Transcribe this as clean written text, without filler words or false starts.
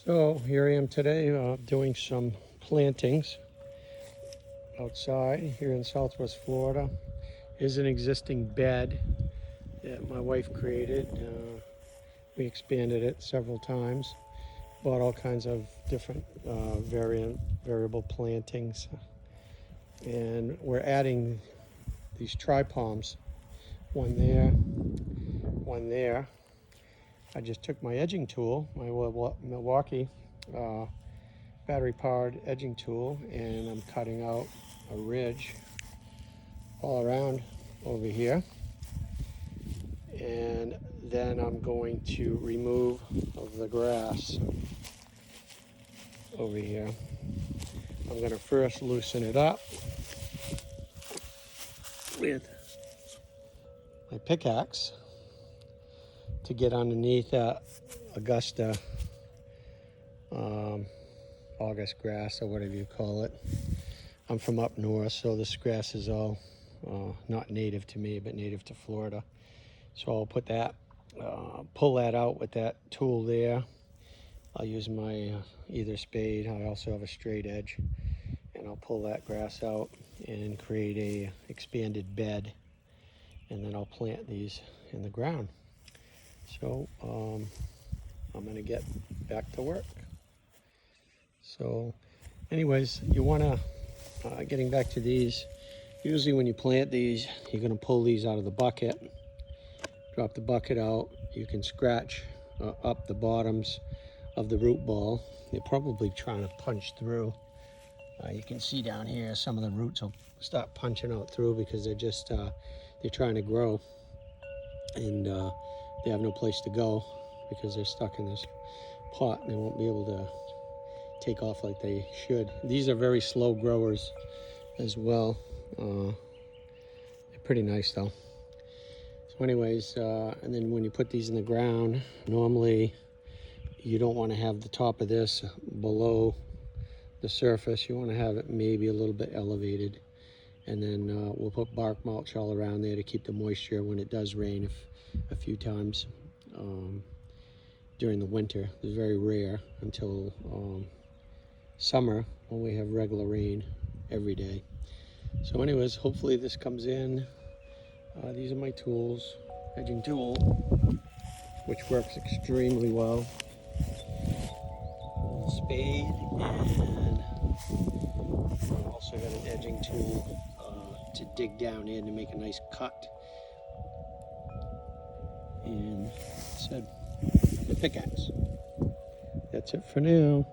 So here I am today doing some plantings outside here in Southwest Florida. Here's an existing bed that my wife created. We expanded it several times, bought all kinds of different variable plantings, and we're adding these tri-palms, one there, one there. I just took my edging tool, my Milwaukee battery-powered edging tool, and I'm cutting out a ridge all around over here. And then I'm going to remove the grass over here. I'm going to first loosen it up with my pickaxe to get underneath that Augusta August grass, or whatever you call it. I'm from up north, so this grass is all not native to me, but native to Florida. So I'll put that, pull that out with that tool there. I'll use my either spade. I also have a straight edge, and I'll pull that grass out and create a expanded bed, and then I'll plant these in the ground. So I'm gonna get back to work. So anyways, you wanna, getting back to these, usually when you plant these, you're gonna pull these out of the bucket, drop the bucket out. You can scratch up the bottoms of the root ball. They're probably trying to punch through. You can see down here, some of the roots will start punching out through because they're just, they're trying to grow, and they have no place to go because they're stuck in this pot, and they won't be able to take off like they should. These are very slow growers as well. They're pretty nice though. So anyways, and then when you put these in the ground, normally you don't want to have the top of this below the surface. You want to have it maybe a little bit elevated, and then we'll put bark mulch all around there to keep the moisture when it does rain a few times during the winter. It's very rare until summer when we have regular rain every day. So anyways, hopefully this comes in. These are my tools, edging tool, which works extremely well. Spade, and I've also got an edging tool to dig down in to make a nice cut. And said the pickaxe. That's it for now.